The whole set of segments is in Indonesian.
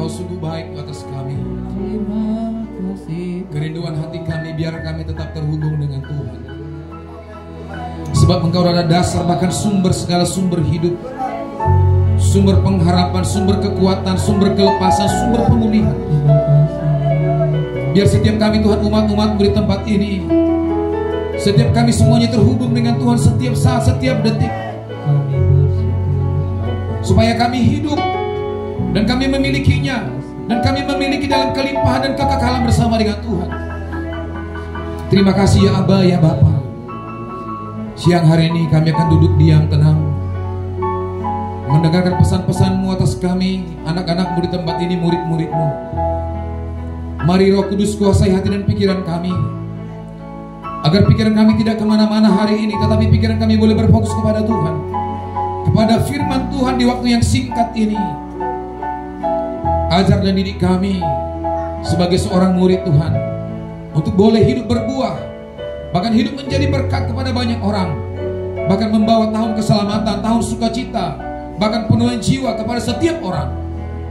Engkau sungguh baik atas kami. Terima kasih. Kerinduan hati kami biar kami tetap terhubung dengan Tuhan. Sebab Engkau adalah dasar bahkan sumber segala sumber hidup, sumber pengharapan, sumber kekuatan, sumber kelepasan, sumber pemulihan. Biar setiap kami Tuhan umat-umat di tempat ini, setiap kami semuanya terhubung dengan Tuhan setiap saat, setiap detik, supaya kami hidup dan kami memilikinya, dan kami memiliki dalam kelimpahan dan kekekalan bersama dengan Tuhan. Terima kasih ya Aba, ya Bapa. Siang hari ini kami akan duduk diam tenang, mendengarkan pesan-pesan-Mu atas kami, anak-anak-Mu di tempat ini, murid-murid-Mu. Mari Roh Kudus kuasai hati dan pikiran kami, agar pikiran kami tidak kemana-mana hari ini, tetapi pikiran kami boleh berfokus kepada Tuhan, kepada firman Tuhan di waktu yang singkat ini. Ajar dan didik kami sebagai seorang murid Tuhan, untuk boleh hidup berbuah, bahkan hidup menjadi berkat kepada banyak orang, bahkan membawa tahun keselamatan, tahun sukacita, bahkan penuhan jiwa kepada setiap orang.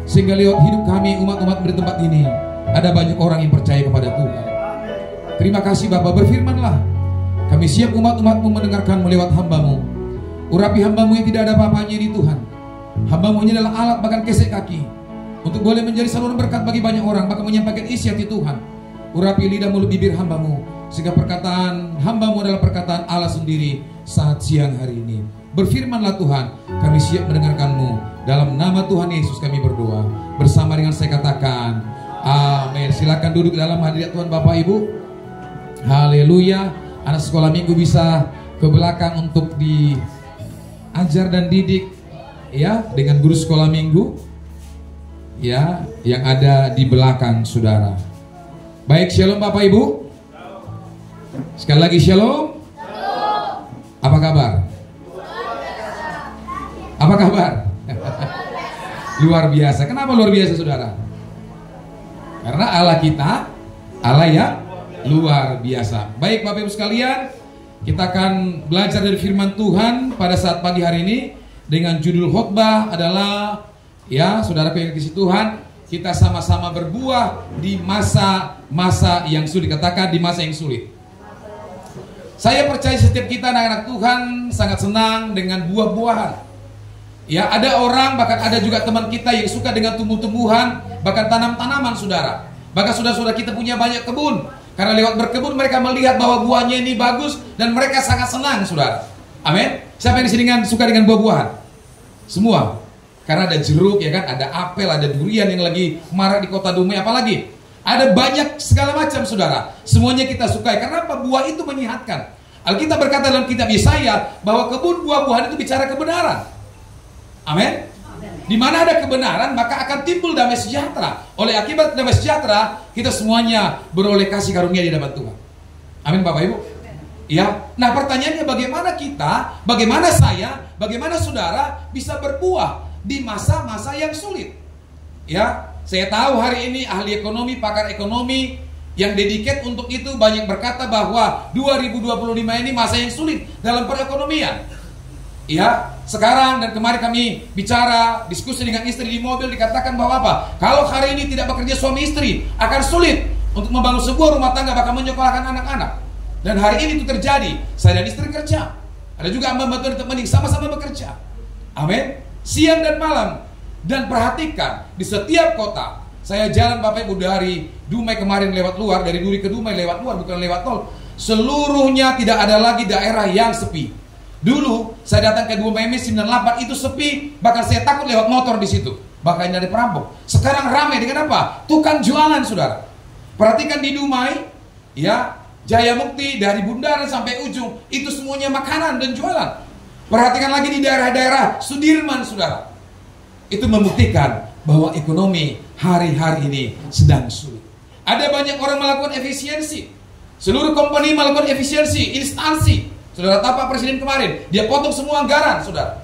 Sehingga lewat hidup kami umat-umat di tempat ini, ada banyak orang yang percaya kepada Tuhan. Terima kasih Bapa, berfirmanlah. Kami siap umat-umat-Mu mendengarkan lewat hamba-Mu. Urapi hamba-Mu yang tidak ada apa-apanya ini Tuhan. Hamba-Mu ini adalah alat bahkan kesek kaki, untuk boleh menjadi saluran berkat bagi banyak orang, bahkan menyampaikan isi hati Tuhan. Urapi lidah mulut bibir hamba-Mu, sehingga perkataan hamba-Mu adalah perkataan Allah sendiri saat siang hari ini. Berfirmanlah Tuhan, kami siap mendengarkan-Mu. Dalam nama Tuhan Yesus kami berdoa. Bersama dengan saya katakan amin. Silakan duduk dalam hadirat Tuhan Bapak Ibu. Haleluya. Anak sekolah minggu bisa ke belakang untuk diajar dan didik, ya, dengan guru sekolah minggu, ya, yang ada di belakang saudara. Baik, shalom Bapak Ibu. Sekali lagi shalom. Apa kabar? Apa kabar? Luar biasa. Kenapa luar biasa saudara? Karena Allah kita Allah yang luar biasa. Baik Bapak Ibu sekalian, kita akan belajar dari firman Tuhan pada saat pagi hari ini dengan judul khotbah adalah, ya, saudara yang dikasihi Tuhan, kita sama-sama berbuah di masa-masa yang sulit. Katakan di masa yang sulit. Saya percaya setiap kita anak-anak Tuhan sangat senang dengan buah-buahan. Ya, ada orang, bahkan ada juga teman kita yang suka dengan tumbuh-tumbuhan, bahkan tanam-tanaman saudara. Bahkan saudara-saudara kita punya banyak kebun. Karena lewat berkebun mereka melihat bahwa buahnya ini bagus dan mereka sangat senang saudara. Amin. Siapa yang di sini suka dengan buah-buahan? Semua. Karena ada jeruk, ya kan, ada apel, ada durian yang lagi marak di kota Dumai, apalagi ada banyak segala macam saudara. Semuanya kita sukai. Karena apa? Buah itu menyehatkan. Alkitab berkata dalam kitab Yesaya bahwa kebun buah-buahan itu bicara kebenaran. Amin. Di mana ada kebenaran maka akan timbul damai sejahtera. Oleh akibat damai sejahtera kita semuanya beroleh kasih karunia di hadapan Tuhan. Amin Bapak Ibu. Ya. Nah pertanyaannya bagaimana kita, bagaimana saya, bagaimana saudara bisa berbuah di masa-masa yang sulit. Ya, saya tahu hari ini ahli ekonomi, pakar ekonomi yang dedicated untuk itu banyak berkata bahwa 2025 ini masa yang sulit dalam perekonomian. Ya, sekarang dan kemarin kami bicara, diskusi dengan istri di mobil, dikatakan bahwa apa? Kalau hari ini tidak bekerja suami istri, akan sulit untuk membangun sebuah rumah tangga, bahkan menyekolahkan anak-anak. Dan hari ini itu terjadi. Saya dan istri kerja. Ada juga hamba-hamba Tuhan yang sama-sama bekerja. Amin. Siang dan malam. Dan perhatikan, di setiap kota, saya jalan Bapak Ibu dari Dumai kemarin lewat luar, dari Duri ke Dumai lewat luar, bukan lewat tol. Seluruhnya tidak ada lagi daerah yang sepi. Dulu saya datang ke Dumai 98 itu sepi, bahkan saya takut lewat motor di situ. Bahkan ada perampok. Sekarang ramai dengan apa? Tukang jualan saudara. Perhatikan di Dumai, ya, Jaya Mukti dari Bundaran sampai ujung itu semuanya makanan dan jualan. Perhatikan lagi di daerah-daerah Sudirman saudara. Itu membuktikan bahwa ekonomi hari-hari ini sedang sulit. Ada banyak orang melakukan efisiensi. Seluruh company melakukan efisiensi, instansi. Saudara tahu Pak Presiden kemarin, dia potong semua anggaran, saudara.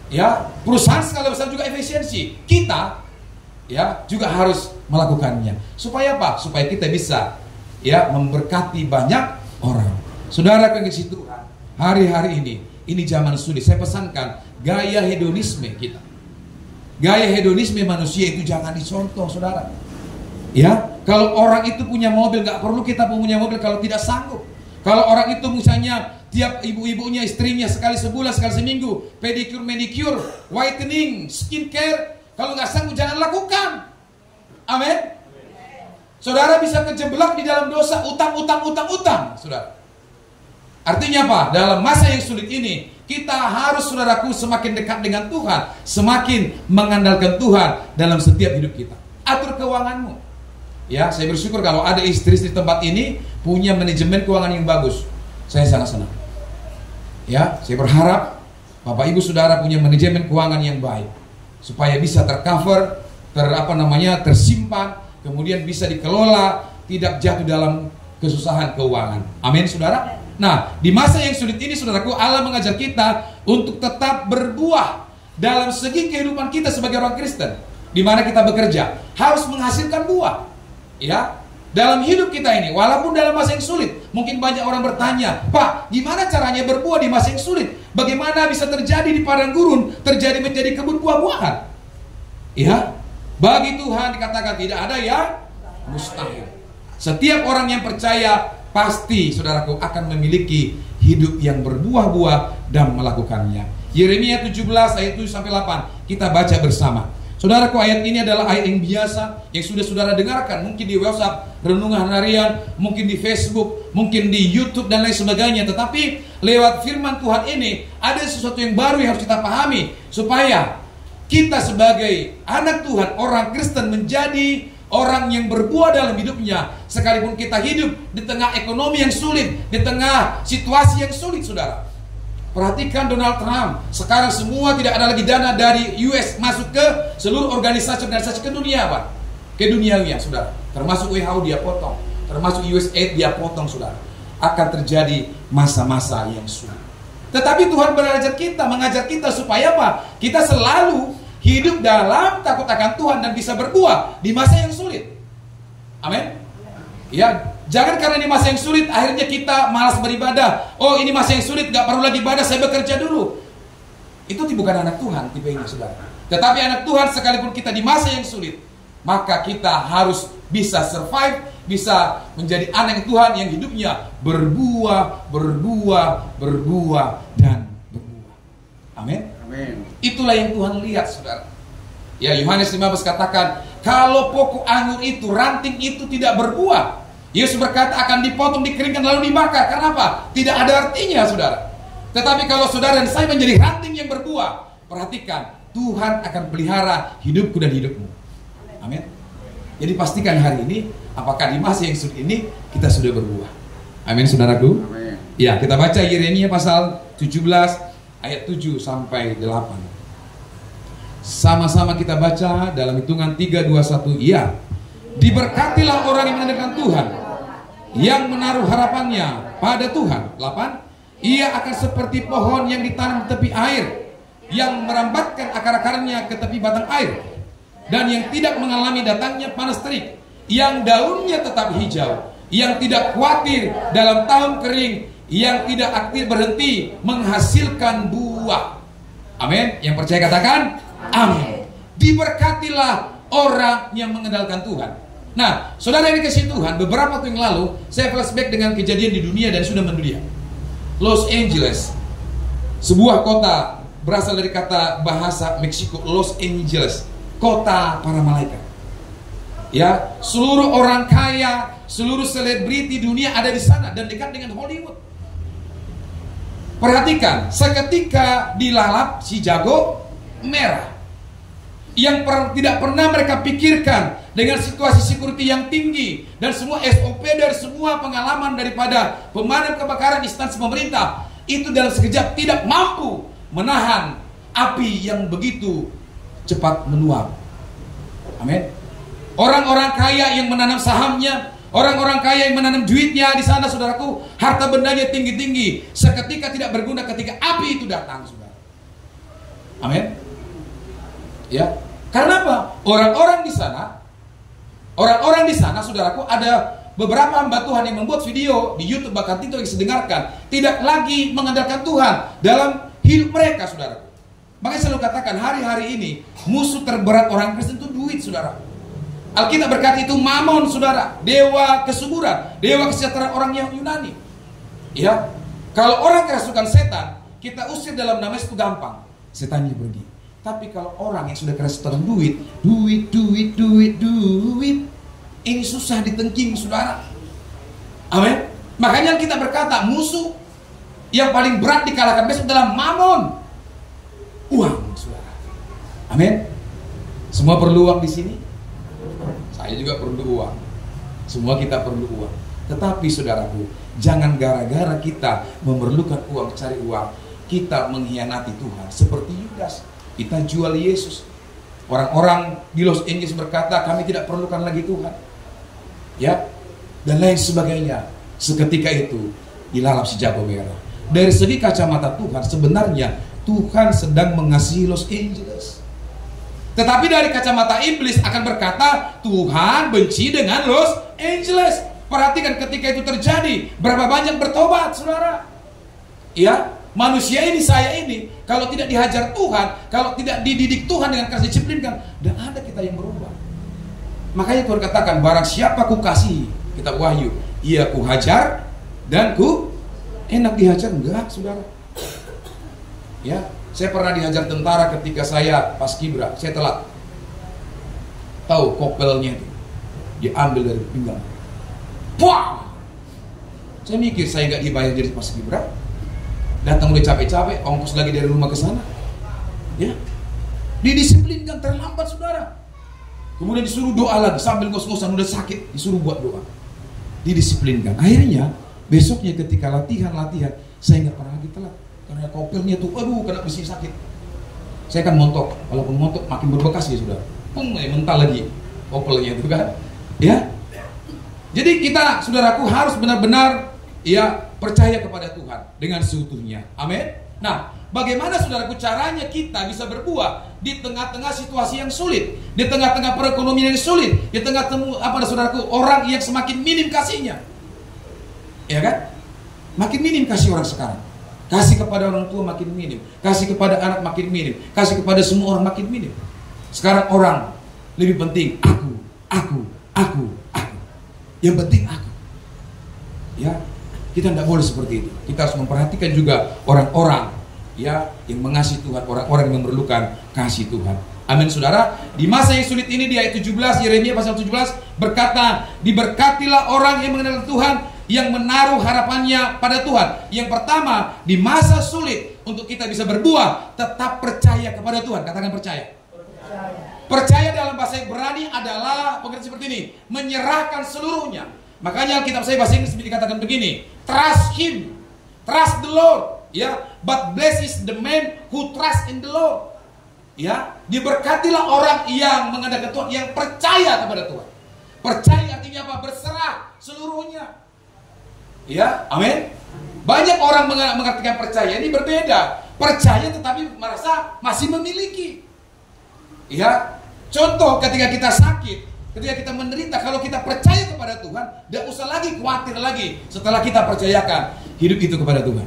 Ya, perusahaan skala besar juga efisiensi. Kita, ya, juga harus melakukannya. Supaya apa? Supaya kita bisa, ya, memberkati banyak orang. Saudara kekasih Tuhan, hari-hari ini zaman sulit. Saya pesankan gaya hedonisme kita. Gaya hedonisme manusia itu jangan dicontoh, saudara. Ya, kalau orang itu punya mobil, nggak perlu kita punya mobil kalau tidak sanggup. Kalau orang itu misalnya tiap ibu-ibunya, istrinya sekali sebulan, sekali seminggu, pedicure, manicure, whitening, skincare, kalau nggak sanggup jangan lakukan. Amin. Saudara bisa kejebak di dalam dosa, utang, saudara. Artinya apa? Dalam masa yang sulit ini, kita harus, saudaraku, semakin dekat dengan Tuhan, semakin mengandalkan Tuhan dalam setiap hidup kita. Atur keuanganmu. Ya, saya bersyukur kalau ada istri-istri di tempat ini punya manajemen keuangan yang bagus. Saya sangat senang. Ya, saya berharap Bapak Ibu Saudara punya manajemen keuangan yang baik supaya bisa tercover, tersimpan, kemudian bisa dikelola, tidak jatuh dalam kesusahan keuangan. Amin, saudara. Nah, di masa yang sulit ini, saudaraku, Allah mengajar kita untuk tetap berbuah dalam segi kehidupan kita sebagai orang Kristen. Di mana kita bekerja harus menghasilkan buah. Ya, dalam hidup kita ini, walaupun dalam masa yang sulit, mungkin banyak orang bertanya, Pak, gimana caranya berbuah di masa yang sulit? Bagaimana bisa terjadi di padang gurun, terjadi menjadi kebun buah-buahan? Ya, bagi Tuhan dikatakan tidak ada yang mustahil. Setiap orang yang percaya pasti, saudaraku, akan memiliki hidup yang berbuah-buah dan melakukannya. Yeremia 17 ayat 7-8 kita baca bersama. Saudaraku, ayat ini adalah ayat yang biasa yang sudah saudara dengarkan, mungkin di WhatsApp, renungan harian, mungkin di Facebook, mungkin di YouTube dan lain sebagainya. Tetapi lewat firman Tuhan ini ada sesuatu yang baru yang harus kita pahami, supaya kita sebagai anak Tuhan, orang Kristen, menjadi orang yang berbuah dalam hidupnya, sekalipun kita hidup di tengah ekonomi yang sulit, di tengah situasi yang sulit, saudara. Perhatikan Donald Trump, sekarang semua tidak ada lagi dana dari US masuk ke seluruh organisasi ke dunia, Pak. Ke duniawian, saudara. Termasuk WHO dia potong, termasuk USAID dia potong, saudara. Akan terjadi masa-masa yang sulit. Tetapi Tuhan mengajar kita supaya apa? Kita selalu hidup dalam takut akan Tuhan dan bisa berbuah di masa yang sulit. Amin. Ya, jangan karena ini masa yang sulit akhirnya kita malas beribadah. Oh, ini masa yang sulit, gak perlu lagi ibadah, saya bekerja dulu. Itu bukan anak Tuhan tipenya, saudara. Tetapi anak Tuhan, sekalipun kita di masa yang sulit, maka kita harus bisa survive, bisa menjadi anak Tuhan yang hidupnya berbuah dan berbuah. Amin. Amin. Itulah yang Tuhan lihat, saudara. Ya, Yohanes 15 katakan, kalau pokok anggur itu, ranting itu tidak berbuah, Yesus berkata akan dipotong, dikeringkan, lalu dibakar. Kenapa? Tidak ada artinya, saudara. Tetapi kalau saudara dan saya menjadi ranting yang berbuah, perhatikan, Tuhan akan pelihara hidupku dan hidupmu. Amin. Jadi pastikan hari ini, apakah di masa yang sulit ini kita sudah berbuah. Amin, saudaraku. Amin. Ya, kita baca Yeremia pasal 17 ayat 7-8. Sama-sama kita baca dalam hitungan 3, 2, 1. Ya, diberkatilah orang yang mengandalkan Tuhan, yang menaruh harapannya pada Tuhan. 8. Ia akan seperti pohon yang ditanam di tepi air, yang merambatkan akar-akarnya ke tepi batang air, dan yang tidak mengalami datangnya panas terik, yang daunnya tetap hijau, yang tidak khawatir dalam tahun kering, yang tidak aktif berhenti menghasilkan buah. Amin. Yang percaya katakan amin. Diberkatilah orang yang mengandalkan Tuhan. Nah, saudara yang dikasihi Tuhan, beberapa waktu yang lalu saya flashback dengan kejadian di dunia dan sudah mendunia. Los Angeles, sebuah kota berasal dari kata bahasa Meksiko, Los Angeles, kota para malaikat. Ya, seluruh orang kaya, seluruh selebriti dunia ada di sana dan dekat dengan Hollywood. Perhatikan, seketika dilalap si jago merah, yang tidak pernah mereka pikirkan, dengan situasi security yang tinggi dan semua SOP dan semua pengalaman daripada pemadam kebakaran instansi pemerintah, itu dalam sekejap tidak mampu menahan api yang begitu cepat meluap. Amin. Orang-orang kaya yang menanam sahamnya, orang-orang kaya yang menanam duitnya di sana, saudaraku, harta bendanya tinggi-tinggi, seketika tidak berguna ketika api itu datang, saudara. Amin. Ya, karena apa? Orang-orang di sana, saudaraku, ada beberapa hamba Tuhan yang membuat video di YouTube, bahkan TikTok yang sedengarkan, tidak lagi mengandalkan Tuhan dalam hidup mereka, saudaraku. Makanya selalu katakan hari-hari ini musuh terberat orang Kristen itu duit, saudara. Alkitab berkata itu Mamon, saudara, dewa kesuburan, dewa kesejahteraan orang yang Yunani. Ya, kalau orang kerasukan setan, kita usir dalam nama itu gampang, setannya pergi. Tapi kalau orang yang sudah kerasukan duit, ini susah ditengking, saudara. Amin. Makanya kita berkata musuh yang paling berat dikalahkan besok adalah Mamon, uang, saudara. Amin. Semua perlu uang di sini. Saya juga perlu uang. Semua kita perlu uang. Tetapi saudaraku, jangan gara-gara kita memerlukan uang, cari uang, kita mengkhianati Tuhan. Seperti Yudas, kita jual Yesus. Orang-orang di Los Angeles berkata, kami tidak perlukan lagi Tuhan, ya, dan lain sebagainya. Seketika itu dilalap si jago merah. Dari segi kacamata Tuhan, sebenarnya Tuhan sedang mengasihi Los Angeles. Tetapi dari kacamata iblis akan berkata, Tuhan benci dengan Los Angeles. Perhatikan ketika itu terjadi, berapa banyak bertobat, saudara. Ya, manusia ini, saya ini, kalau tidak dihajar Tuhan, kalau tidak dididik Tuhan dengan kasih disiplinkan, dan ada kita yang berubah. Makanya Tuhan katakan, barang siapa ku kasih, kitab Wahyu, ia ku hajar dan ku enak dihajar. Enggak, saudara. Ya, saya pernah dihajar tentara ketika saya paskibra, saya telat. Tahu kopelnya itu diambil dari pinggang. Wah! Saya mikir saya nggak dibayar jadi paskibra, datang udah capek-capek, ongkos lagi dari rumah ke sana. Ya, didisiplinkan, terlambat, saudara. Kemudian disuruh doa lagi sambil ngos-ngosan, udah sakit, disuruh buat doa. Didisiplinkan. Akhirnya besoknya ketika latihan, saya nggak pernah lagi telat. Karena kopelnya tuh, aduh, kena besi sakit. Saya kan montok, walaupun montok makin berbekas ya sudah. Mental lagi kopelnya itu kan. Ya. Jadi kita, saudaraku, harus benar-benar ya percaya kepada Tuhan dengan seutuhnya. Amin. Nah, bagaimana saudaraku caranya kita bisa berbuah di tengah-tengah situasi yang sulit, di tengah-tengah perekonomian yang sulit, di tengah-tengah saudaraku, orang yang semakin minim kasihnya. Ya kan? Makin minim kasih orang sekarang. Kasih kepada orang tua makin minim, kasih kepada anak makin minim, kasih kepada semua orang makin minim. Sekarang orang lebih penting aku. Yang penting aku. Ya, kita tidak boleh seperti itu. Kita harus memperhatikan juga orang-orang ya yang mengasihi Tuhan, orang-orang yang memerlukan kasih Tuhan. Amin, saudara. Di masa yang sulit ini di ayat 17 Yeremia pasal 17 berkata, diberkatilah orang yang mengenal Tuhan, yang menaruh harapannya pada Tuhan. Yang pertama, di masa sulit untuk kita bisa berbuah, tetap percaya kepada Tuhan. Katakan percaya. Percaya dalam bahasa Ibrani adalah pengertian seperti ini, menyerahkan seluruhnya. Makanya Alkitab saya bahasa Inggris dikatakan begini, trust Him, trust the Lord. Ya, but blessed is the man who trust in the Lord. Ya, diberkatilah orang yang mengandalkan Tuhan, yang percaya kepada Tuhan. Percaya artinya apa? Berserah seluruhnya. Ya, amin. Banyak orang mengartikan percaya ini berbeda. Percaya tetapi merasa masih memiliki. Ya, contoh ketika kita sakit, ketika kita menderita, kalau kita percaya kepada Tuhan, tidak usah lagi khawatir lagi setelah kita percayakan hidup itu kepada Tuhan.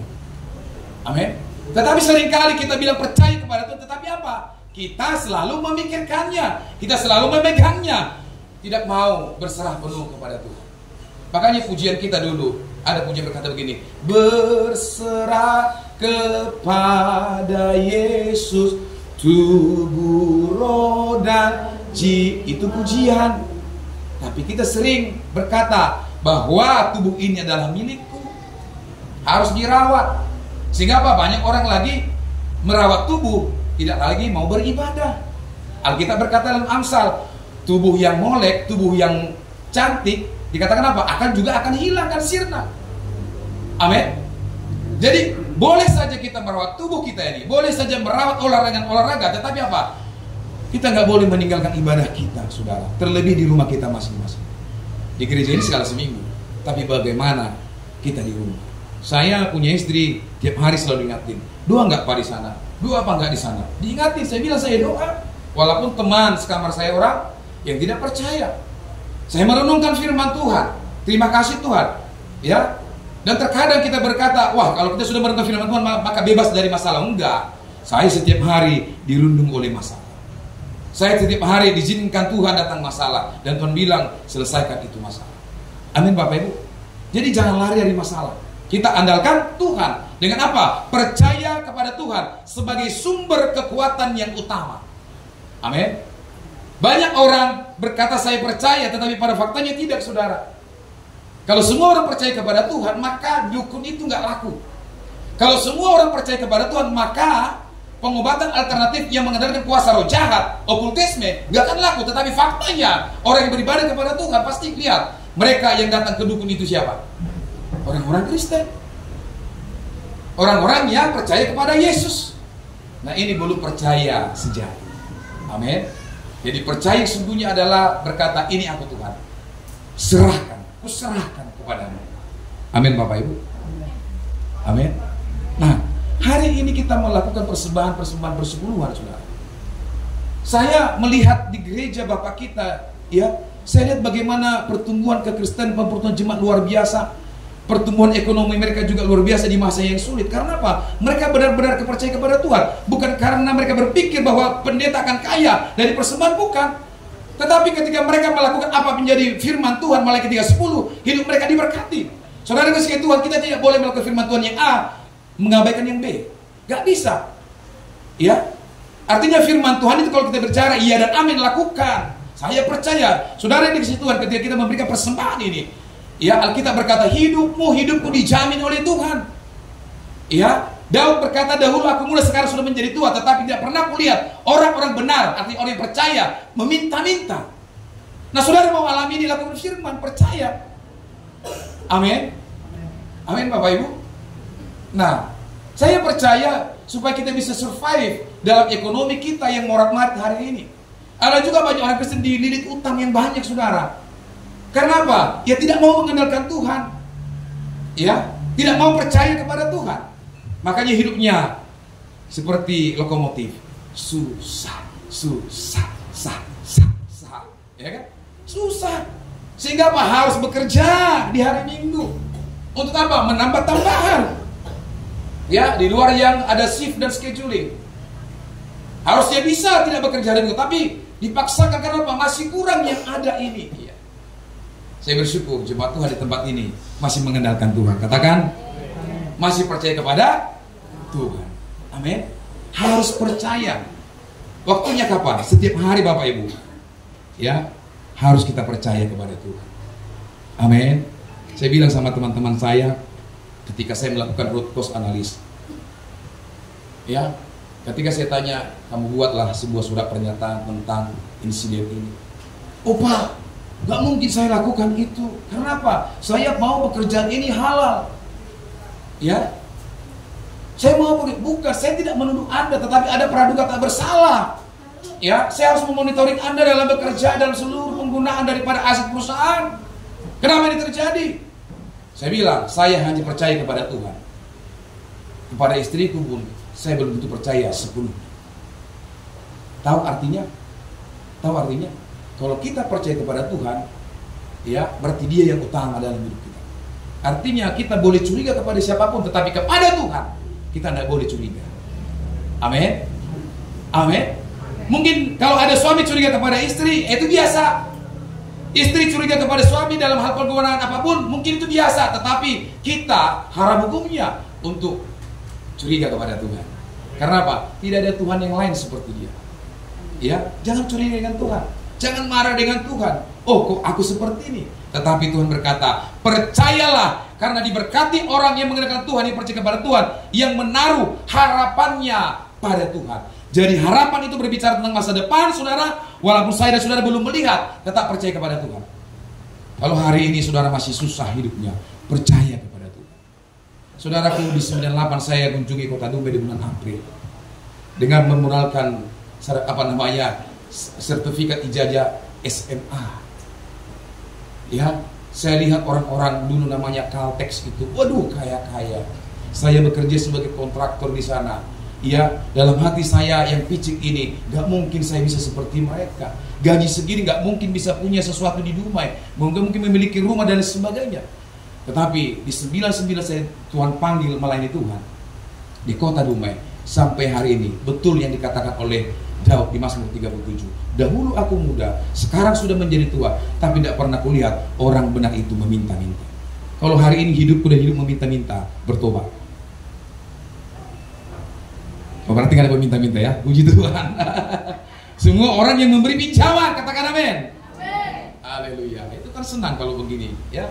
Amin. Tetapi seringkali kita bilang percaya kepada Tuhan, tetapi apa? Kita selalu memikirkannya, kita selalu memegangnya, tidak mau berserah penuh kepada Tuhan. Makanya pujian kita dulu, ada pujian berkata begini, berserah kepada Yesus, tubuh, roh, dan jiwa. Itu pujian. Tapi kita sering berkata bahwa tubuh ini adalah milikku, harus dirawat. Sehingga apa? Banyak orang lagi merawat tubuh, tidak lagi mau beribadah. Alkitab berkata dalam Amsal, tubuh yang molek, tubuh yang cantik, dikatakan apa? Akan hilang, akan sirna. Amin. Jadi boleh saja kita merawat tubuh kita ini, boleh saja merawat olahraga, tetapi apa? Kita nggak boleh meninggalkan ibadah kita, saudara. Terlebih di rumah kita masing-masing. Di gereja ini sekali seminggu, tapi bagaimana kita di rumah? Saya punya istri, tiap hari selalu ingatin, doa nggak Pak di sana? Doa apa nggak di sana? Diingatin, saya bilang saya doa. Walaupun teman sekamar saya orang yang tidak percaya, saya merenungkan firman Tuhan. Terima kasih Tuhan, ya. Dan terkadang kita berkata, wah kalau kita sudah merenungkan firman Tuhan maka bebas dari masalah. Enggak. Saya setiap hari dirundung oleh masalah. Saya setiap hari diizinkan Tuhan datang masalah, dan Tuhan bilang selesaikan itu masalah. Amin Bapak Ibu. Jadi jangan lari dari masalah. Kita andalkan Tuhan. Dengan apa? Percaya kepada Tuhan sebagai sumber kekuatan yang utama. Amin. Banyak orang berkata saya percaya, tetapi pada faktanya tidak, saudara. Kalau semua orang percaya kepada Tuhan, maka dukun itu nggak laku. Kalau semua orang percaya kepada Tuhan, maka pengobatan alternatif yang mengandalkan kuasa roh jahat, okultisme, nggak akan laku. Tetapi faktanya, orang yang beribadah kepada Tuhan pasti lihat, mereka yang datang ke dukun itu siapa? Orang-orang Kristen. Orang-orang yang percaya kepada Yesus. Nah, ini belum percaya sejati. Amin. Jadi percaya sesungguhnya adalah berkata, ini aku Tuhan, serahkan, aku serahkan kepadamu. Amin Bapak Ibu. Amin. Nah, hari ini kita melakukan persembahan bersepuluhan, saudara. Saya melihat di gereja Bapak kita, ya, saya lihat bagaimana pertumbuhan kekristenan, pertumbuhan jemaat luar biasa. Pertumbuhan ekonomi mereka juga luar biasa di masa yang sulit. Karena apa? Mereka benar-benar percaya kepada Tuhan. Bukan karena mereka berpikir bahwa pendeta akan kaya dari persembahan, bukan. Tetapi ketika mereka melakukan apa menjadi firman Tuhan, Maliaki 3:10, hidup mereka diberkati. Saudara kasih Tuhan, kita tidak boleh melakukan firman Tuhan yang A, mengabaikan yang B. Gak bisa. Ya. Artinya firman Tuhan itu kalau kita bicara iya dan amin, lakukan. Saya percaya. Saudara yang dikasih Tuhan, ketika kita memberikan persembahan ini, ya, Alkitab berkata hidupku dijamin oleh Tuhan. Ya, Daud berkata dahulu aku muda, sekarang sudah menjadi tua, tetapi tidak pernah kulihat orang-orang benar, artinya orang yang percaya, meminta-minta. Nah, saudara mau alami ini, lakukan firman, percaya. Amin. Amin Bapak Ibu. Nah, saya percaya supaya kita bisa survive dalam ekonomi kita yang morat-marit hari ini. Ada juga banyak orang Kristen dililit utang yang banyak, saudara. Karena apa? Ya tidak mau mengandalkan Tuhan. Ya, tidak mau percaya kepada Tuhan. Makanya hidupnya seperti lokomotif. Susah. Ya kan? Susah. Sehingga apa? Harus bekerja di hari Minggu. Untuk apa? Menambah tambahan. Ya, di luar yang ada shift dan scheduling. Harusnya bisa tidak bekerja hari Minggu, tapi dipaksakan karena apa? Masih kurang yang ada ini. Ya. Saya bersyukur jemaat Tuhan di tempat ini masih mengandalkan Tuhan. Katakan, masih percaya kepada Tuhan. Amin. Harus percaya. Waktunya kapan? Setiap hari Bapak Ibu. Ya, harus kita percaya kepada Tuhan. Amin. Saya bilang sama teman-teman saya ketika saya melakukan root cause analysis. Ya, ketika saya tanya, kamu buatlah sebuah surat pernyataan tentang insiden ini. Oh Pak, gak mungkin saya lakukan itu. Karena apa? Saya mau pekerjaan ini halal. Ya, saya mau, bukan, saya tidak menuduh Anda, tetapi ada praduga tak bersalah. Ya, saya harus memonitoring Anda dalam bekerja, dalam seluruh penggunaan daripada aset perusahaan. Kenapa ini terjadi? Saya bilang, saya hanya percaya kepada Tuhan. Kepada istriku pun, saya belum tentu percaya sepenuhnya. Tahu artinya? Tahu artinya? Kalau kita percaya kepada Tuhan, ya, berarti Dia yang utama dalam hidup kita. Artinya kita boleh curiga kepada siapapun, tetapi kepada Tuhan kita tidak boleh curiga. Amin. Amin. Mungkin kalau ada suami curiga kepada istri, itu biasa. Istri curiga kepada suami dalam hal pergaulan apapun, mungkin itu biasa. Tetapi kita haram hukumnya untuk curiga kepada Tuhan. Karena apa? Tidak ada Tuhan yang lain seperti Dia. Ya, jangan curiga dengan Tuhan. Jangan marah dengan Tuhan. Oh, kok aku seperti ini? Tetapi Tuhan berkata, percayalah, karena diberkati orang yang mengenal Tuhan, yang percaya kepada Tuhan, yang menaruh harapannya pada Tuhan. Jadi harapan itu berbicara tentang masa depan, saudara. Walaupun saya dan saudara belum melihat, tetap percaya kepada Tuhan. Kalau hari ini saudara masih susah hidupnya, percaya kepada Tuhan. Saudaraku, di 98 saya kunjungi kota Dumai di bulan April dengan memuralkan sertifikat ijazah SMA. Ya, saya lihat orang-orang dulu namanya Caltex itu, waduh kaya-kaya. Saya bekerja sebagai kontraktor di sana. Ya, dalam hati saya yang picik ini, gak mungkin saya bisa seperti mereka. Gaji segini gak mungkin bisa punya sesuatu di Dumai, gak mungkin memiliki rumah dan sebagainya. Tetapi di 99 saya Tuhan panggil melayani Tuhan di kota Dumai. sampai hari ini. Betul yang dikatakan oleh Daud di Mazmur 37. Dahulu aku muda, sekarang sudah menjadi tua, tapi tidak pernah kulihat orang benar itu meminta-minta. Kalau hari ini hidupku udah hidup meminta-minta, bertobat. Berarti gak ada meminta-minta ya, puji Tuhan. Semua orang yang memberi pinjaman, katakan amin. Haleluya. Itu kan senang kalau begini ya.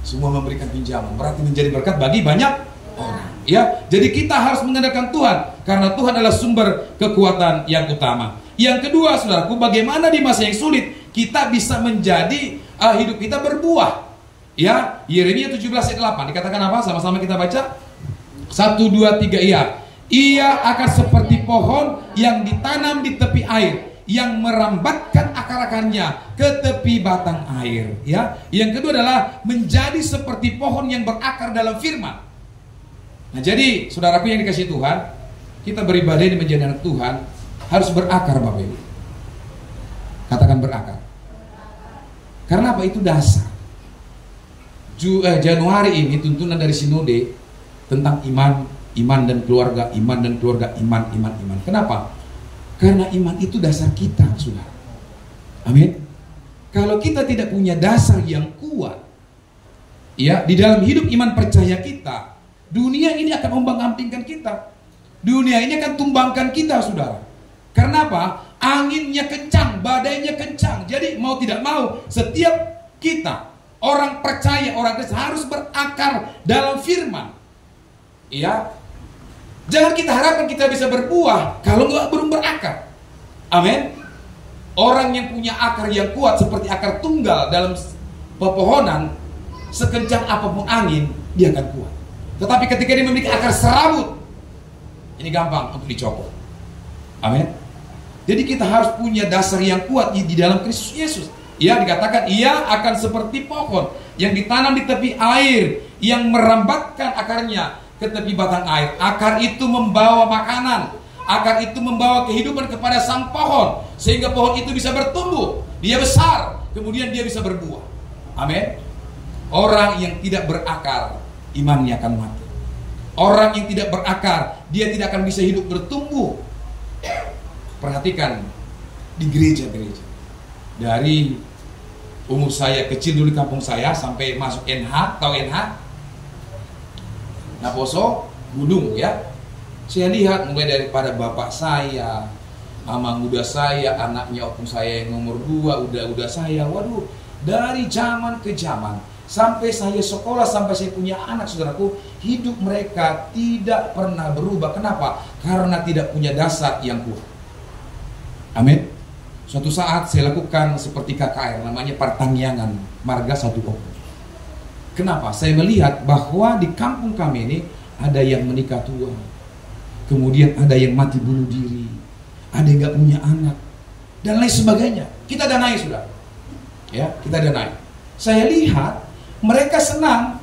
Semua memberikan pinjaman, berarti menjadi berkat bagi banyak orang. Ya, jadi kita harus mengandalkan Tuhan karena Tuhan adalah sumber kekuatan yang utama. Yang kedua, saudaraku, bagaimana di masa yang sulit kita bisa menjadi hidup kita berbuah. Ya, Yeremia 17 ayat 8 dikatakan apa? Sama-sama kita baca. 1 2 3 iya. Ia akan seperti pohon yang ditanam di tepi air, yang merambatkan akar-akarnya ke tepi batang air. Ya, yang kedua adalah menjadi seperti pohon yang berakar dalam firman. Nah, jadi saudaraku yang dikasihi Tuhan, kita beribadah ini menjadi anak Tuhan harus berakar, Bapak Ibu. Katakan berakar. Karena apa? Itu dasar. Januari ini tuntunan dari sinode tentang iman dan keluarga, iman. Kenapa? Karena iman itu dasar kita, saudara. Amin. Kalau kita tidak punya dasar yang kuat, ya, di dalam hidup iman percaya kita, dunia ini akan ombang-ambingkan kita. Dunia ini akan tumbangkan kita, saudara. Karena apa? Anginnya kencang, badainya kencang. Jadi mau tidak mau, setiap kita, orang percaya, orang Kristen harus berakar dalam firman. Ya. Jangan kita harapkan kita bisa berbuah kalau belum berakar. Amin. Orang yang punya akar yang kuat seperti akar tunggal dalam pepohonan, sekencang apapun angin, dia akan kuat. Tetapi ketika dia memiliki akar serabut, ini gampang untuk dicopot. Amin. Jadi kita harus punya dasar yang kuat di dalam Kristus Yesus. Ya, dikatakan ia akan seperti pohon yang ditanam di tepi air, yang merambatkan akarnya ke tepi batang air. Akar itu membawa makanan, akar itu membawa kehidupan kepada sang pohon, sehingga pohon itu bisa bertumbuh, dia besar, kemudian dia bisa berbuah. Amin. Orang yang tidak berakar, imannya akan mati. Orang yang tidak berakar, dia tidak akan bisa hidup bertumbuh. Perhatikan di gereja-gereja, dari umur saya kecil dulu di kampung saya sampai masuk NH, tahu NH? Naposo, Gunung, ya. Saya lihat mulai daripada bapak saya, mama muda saya, anaknya opung saya yang nomor 2, udah saya. Waduh, dari zaman ke zaman, sampai saya sekolah, sampai saya punya anak, saudaraku, hidup mereka tidak pernah berubah. Kenapa? Karena tidak punya dasar yang kuat. Amin. Suatu saat saya lakukan seperti KKR, namanya Pertaniangan Marga 1 Opung. Kenapa? Saya melihat bahwa di kampung kami ini ada yang menikah tua, kemudian ada yang mati bunuh diri, ada yang gak punya anak, dan lain sebagainya. Kita danai, sudah. Ya, kita danai. Saya lihat mereka senang,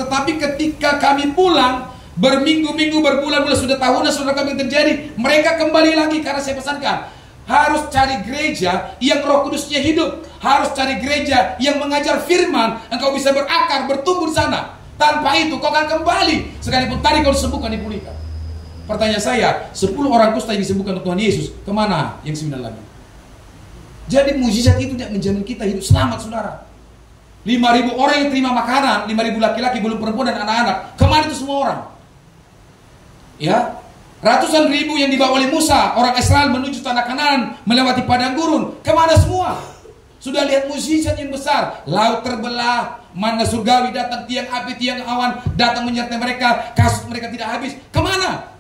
tetapi ketika kami pulang, berminggu-minggu, berbulan-bulan, sudah tahunan sudah kami terjadi, mereka kembali lagi. Karena saya pesankan, harus cari gereja yang Roh Kudusnya hidup, harus cari gereja yang mengajar firman. Engkau bisa berakar, bertumbuh di sana. Tanpa itu kau akan kembali, sekalipun tadi kau disembuhkan, dipulihkan. Pertanyaan saya, 10 orang kusta yang disembuhkan oleh Tuhan Yesus, kemana yang 9 lagi? Jadi mujizat itu tidak menjamin kita hidup selamat, saudara. 5.000 orang yang terima makanan, 5.000 laki-laki, belum perempuan dan anak-anak, kemana itu semua orang? Ya, ratusan ribu yang dibawa oleh Musa, orang Israel menuju tanah Kanaan, melewati padang gurun, kemana semua? Sudah lihat mukjizat yang besar, laut terbelah, mana surgawi datang, tiang api, tiang awan datang menyertai mereka, kasus mereka tidak habis. Kemana?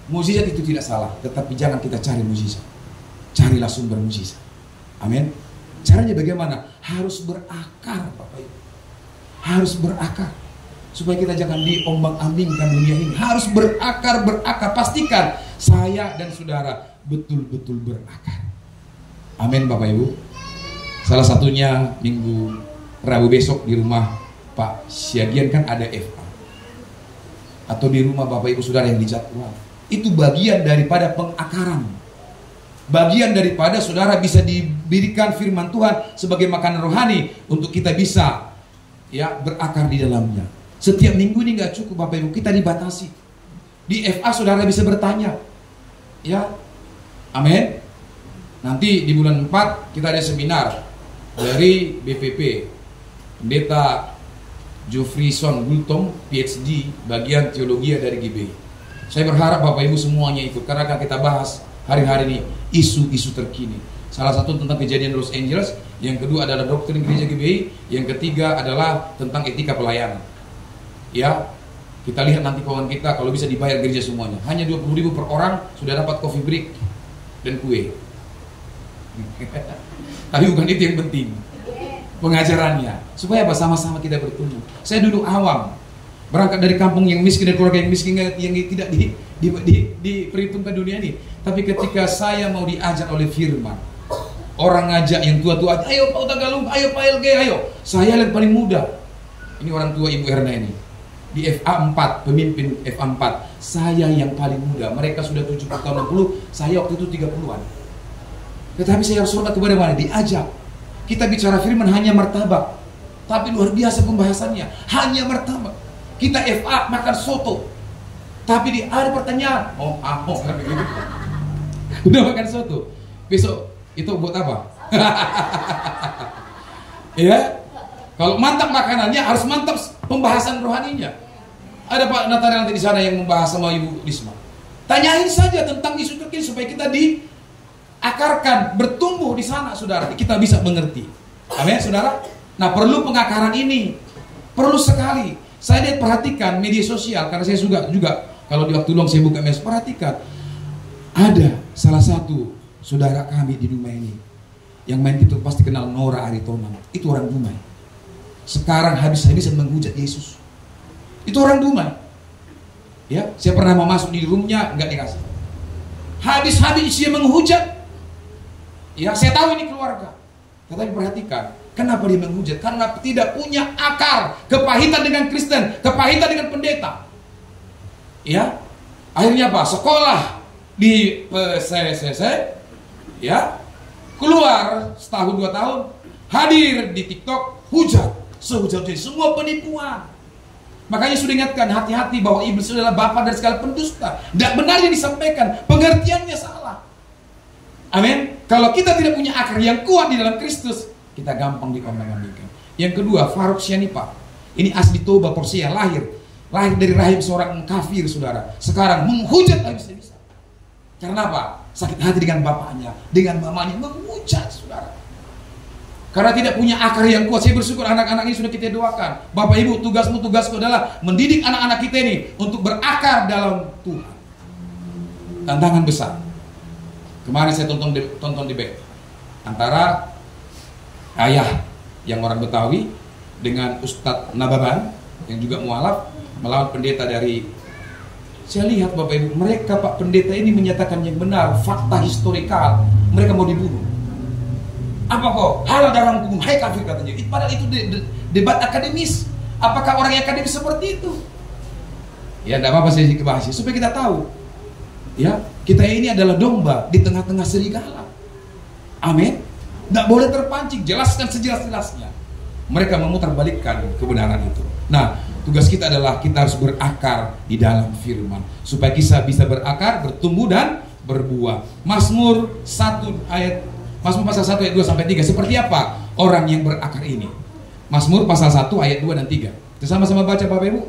Mukjizat itu tidak salah, tetapi jangan kita cari mukjizat. Carilah sumber mukjizat. Amin. Caranya bagaimana? Harus berakar, Bapak Ibu. Harus berakar. Supaya kita jangan diombang-ambingkan dunia ini. Harus berakar. Pastikan saya dan saudara betul-betul berakar. Amin, Bapak Ibu. Salah satunya minggu Rabu besok di rumah Pak Siagian kan ada FA. Atau di rumah Bapak Ibu saudara yang dijadwal. Itu bagian daripada pengakaran. Bagian daripada saudara bisa diberikan firman Tuhan sebagai makanan rohani untuk kita bisa ya berakar di dalamnya. Setiap minggu ini nggak cukup Bapak Ibu, kita dibatasi. Di FA saudara bisa bertanya, ya, amin. Nanti di bulan 4 kita ada seminar dari BPP, Pendeta Jofrison Gultom, PhD, bagian teologi dari GBI. Saya berharap Bapak Ibu semuanya ikut, karena akan kita bahas hari-hari ini isu-isu terkini. Salah satu tentang kejadian Los Angeles, yang kedua adalah doktrin gereja GBI, yang ketiga adalah tentang etika pelayanan. Ya, kita lihat nanti kawan kita kalau bisa dibayar gereja semuanya. Hanya 20.000 per orang sudah dapat coffee break dan kue. Tapi bukan itu yang penting, pengajarannya supaya apa, sama-sama kita bertumbuh. Saya dulu awam, berangkat dari kampung yang miskin, dari keluarga yang miskin, yang tidak diperhitungkan dunia ini. Tapi ketika saya mau diajak oleh firman, orang ngajak yang tua-tua, ayo Pak Utagalung, ayo Pak LG, ayo. Saya yang paling muda. Ini orang tua Ibu Erna ini. Di FA 4, pemimpin FA 4. Saya yang paling muda. Mereka sudah 70 tahun 60, saya waktu itu 30-an. Tetapi saya harus hormat kepada mana? Diajak. Kita bicara firman hanya martabak. Tapi luar biasa pembahasannya. Hanya martabak. Kita FA makan soto. Tapi di ada pertanyaan. Kan begitu. Udah makan soto. Besok itu buat apa? Ya. Kalau mantap makanannya harus mantap pembahasan rohaninya. Ada Pak Nathaniel nanti di sana yang membahas sama Ibu Risma. Tanyain saja tentang isu terkini supaya kita diakarkan, bertumbuh di sana, saudara. Kita bisa mengerti. Amin, saudara. Nah, perlu pengakaran ini. Perlu sekali. Saya lihat, perhatikan media sosial, karena saya juga kalau di waktu luang saya buka media, perhatikan. Ada salah satu saudara kami di Dumai ini yang main itu pasti kenal Nora Aritonang. Itu orang Dumai. Sekarang habis-habisan menghujat Yesus. Itu orang Dumai. Ya, saya pernah mau masuk di roomnya, nggak dikasih. Habis-habis dia menghujat. Ya, saya tahu ini keluarga. Tetapi perhatikan, kenapa dia menghujat? Karena tidak punya akar kepahitan dengan Kristen, kepahitan dengan pendeta. Ya, akhirnya apa? Sekolah di PCCC, ya, keluar setahun 2 tahun, hadir di TikTok, hujat. Sehujat-hujat, semua penipuan. Makanya sudah ingatkan, hati-hati bahwa iblis adalah bapa dari segala pendusta. Tidak benar yang disampaikan, pengertiannya salah. Amin. Kalau kita tidak punya akar yang kuat di dalam Kristus, kita gampang dikondang-kambingkan. Yang kedua, Faruk Syanipa. Ini asli Toba Porsia, lahir dari rahim seorang kafir, saudara. Sekarang menghujat habis-habisan. Karena apa? Sakit hati dengan bapaknya, dengan mamanya, menghujat, saudara. Karena tidak punya akar yang kuat. Saya bersyukur anak-anak ini sudah kita doakan. Bapak Ibu, tugasku adalah mendidik anak-anak kita ini untuk berakar dalam Tuhan. Tantangan besar. Kemarin saya tonton debate antara ayah yang orang Betawi dengan Ustadz Nababan yang juga mualaf melawan pendeta dari. Saya lihat Bapak Ibu, mereka Pak pendeta ini menyatakan yang benar, fakta historikal. Mereka mau dibunuh. Apa kok? Halal dalam hukum, hai kafir katanya. Padahal itu debat akademis. Apakah orang yang akademis seperti itu? Ya, tidak apa-apa saya bahas supaya kita tahu. Ya, kita ini adalah domba di tengah-tengah serigala. Amin. Tidak boleh terpancing. Jelaskan sejelas-jelasnya. Mereka memutarbalikkan kebenaran itu. Nah, tugas kita adalah kita harus berakar di dalam firman supaya kita bisa berakar, bertumbuh dan berbuah. Mazmur 1 ayat Mazmur pasal 1 ayat 2 sampai 3. Seperti apa orang yang berakar ini? Mazmur pasal 1 ayat 2 dan 3. Kita sama-sama baca Bapak Ibu.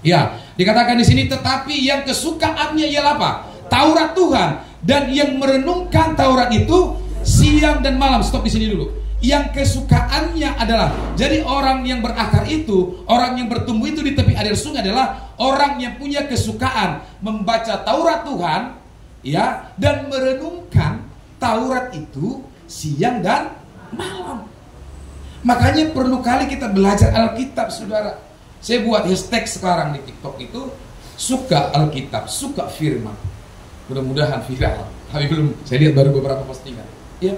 Ya, dikatakan di sini, tetapi yang kesukaannya ialah apa? Taurat Tuhan, dan yang merenungkan Taurat itu siang dan malam. Stop di sini dulu. Yang kesukaannya adalah, jadi orang yang berakar itu, orang yang bertumbuh itu di tepi air sungai adalah orang yang punya kesukaan membaca Taurat Tuhan, ya, dan merenungkan Taurat itu siang dan malam. Makanya perlu kali kita belajar Alkitab, saudara. Saya buat hashtag sekarang di TikTok itu, suka Alkitab, suka firman. Mudah-mudahan viral. Tapi belum, saya lihat baru beberapa postingan. Ya.